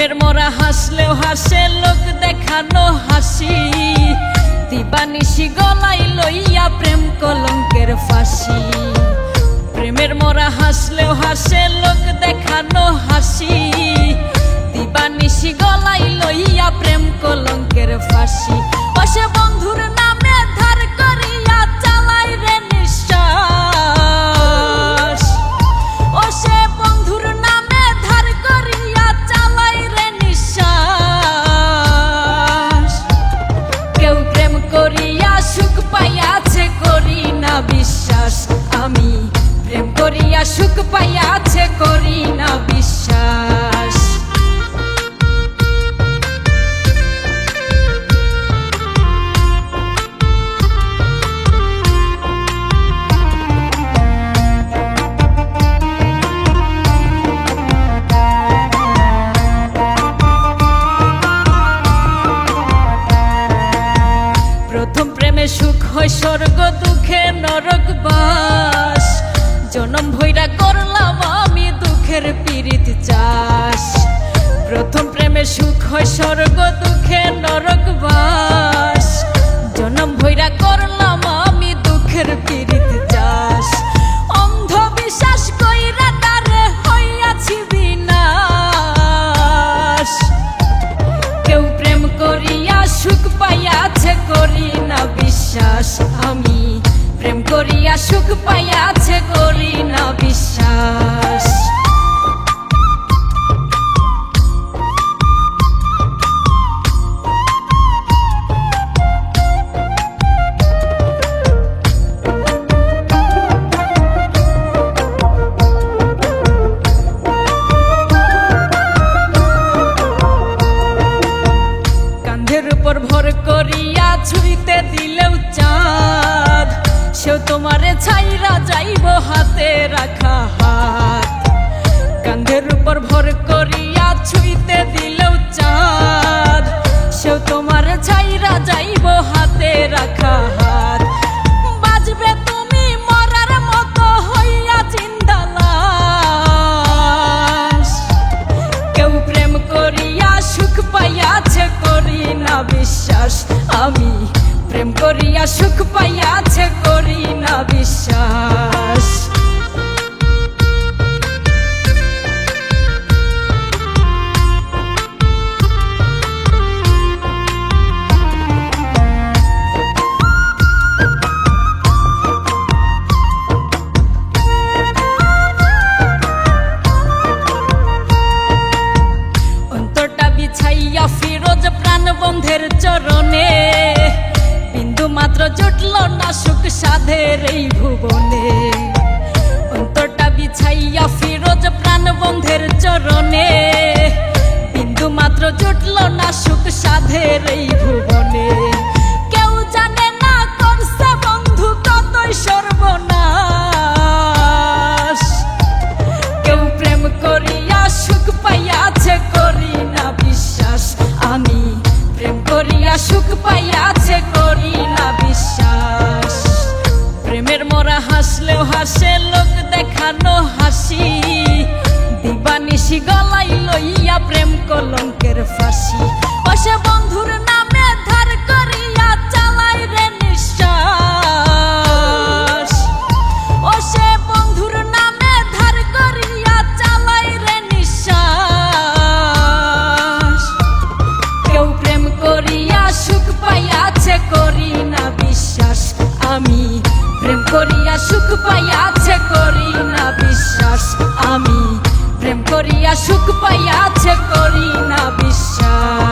প্রেমের মরা হাসলেও হাসে লোক দেখানো হাসি, দিবানিশি গলাই লইয়া প্রেম কলঙ্কের ফাঁসি। প্রেমের মরা হাসলেও হাসে লোক দেখানো হাসি, দিবানিশি গলাই লইয়া প্রেম কলঙ্কের ফাঁসি। বসে বন্ধুর নামে ধার করিয়া চালাই রে নিঃশ্বাস, ও সে বন্ধুর নামে ধার করিয়া চালাই রে নিঃশ্বাস। কেউ প্রেম করিয়া সুখ পাইয়াছে করি না বিশ্বাস, আমি প্রেম করিয়া সুখ পাইয়াছে করি না বিশ্বাস। প্রথম প্রেমে সুখ হয় স্বর্গ, দুঃখে নরক বাস। জনম ভৈরা করলাম আমি দুঃখের পীড়িত চাষ। প্রথম প্রেমে সুখ হয় স্বর্গ, দুঃখে নরক বাস। জনম ভৈরা করলাম আমি দুঃখের পীড়িত চাষ। অন্ধবিশ্বাস কইরা তারে হইয়াছি বিনাশ। কেউ প্রেম করিয়া সুখ পাইয়াছে করি না বিশ্বাস, আমি প্রেম করিয়া সুখ পাইয়াছে করি না বিশ্বাস। কাঁধের উপর ভর করিয়া ছুঁইতে দিলেও চাঁদ, সেও তোমারে ছাইরা যাইব হাতে রাখা হাত। কাঁধের উপর ভর করিয়া ছুঁইতে দিলেও চাঁদ, সেও তোমারে ছাইরা যাইব হাতে রাখা হাত। বাজবে তুমি মরার মতো হইয়া জিন্দা লাশ। কেউ প্রেম করিয়া সুখ পাইয়াছে করি না বিশ্বাস, আমি প্রেম করিয়া সুখ পাইয়াছে করি না বিশ্বাস। অন্তরটা বিছাইয়া ফিরোজ প্রাণবন্ধের চরণে, বিন্দু মাত্র জুটল না সুখ সাধের এই ভুবনে। অন্তরটা বিছাইয়া ফিরোজ প্রাণবন্ধের চরণে, বিন্দু মাত্র জুটল না সুখ সাধের এই ভুবনে। কেউ জানে না করছে বন্ধু কতই সর্বনাশ। কেউ প্রেম করিয়া সুখ পাইয়াছে করি না বিশ্বাস, আমি প্রেম করিয়া সুখ পাইয়াছে করি না বিশ্বাস। প্রেমের মরা হাসলেও হাসে লোক দেখানো হাসি, দিবানিশি গলাই লইয়া প্রেম কলঙ্কের ফাঁসি। বসে বন্ধুর নামে ধার করিয়া চালাই রে নিঃশ্বাস, ও সে বন্ধুর নামে ধার করিয়া চালাই রে নিঃশ্বাস। কেউ প্রেম করিয়া সুখ পাইয়াছে করি না বিশ্বাস, আমি প্রেম করিয়া সুখ পাইয়াছে করি না বিশ্বাস। আমি প্রেম করিয়া সুখ পাইয়াছে করি না বিশ্বাস।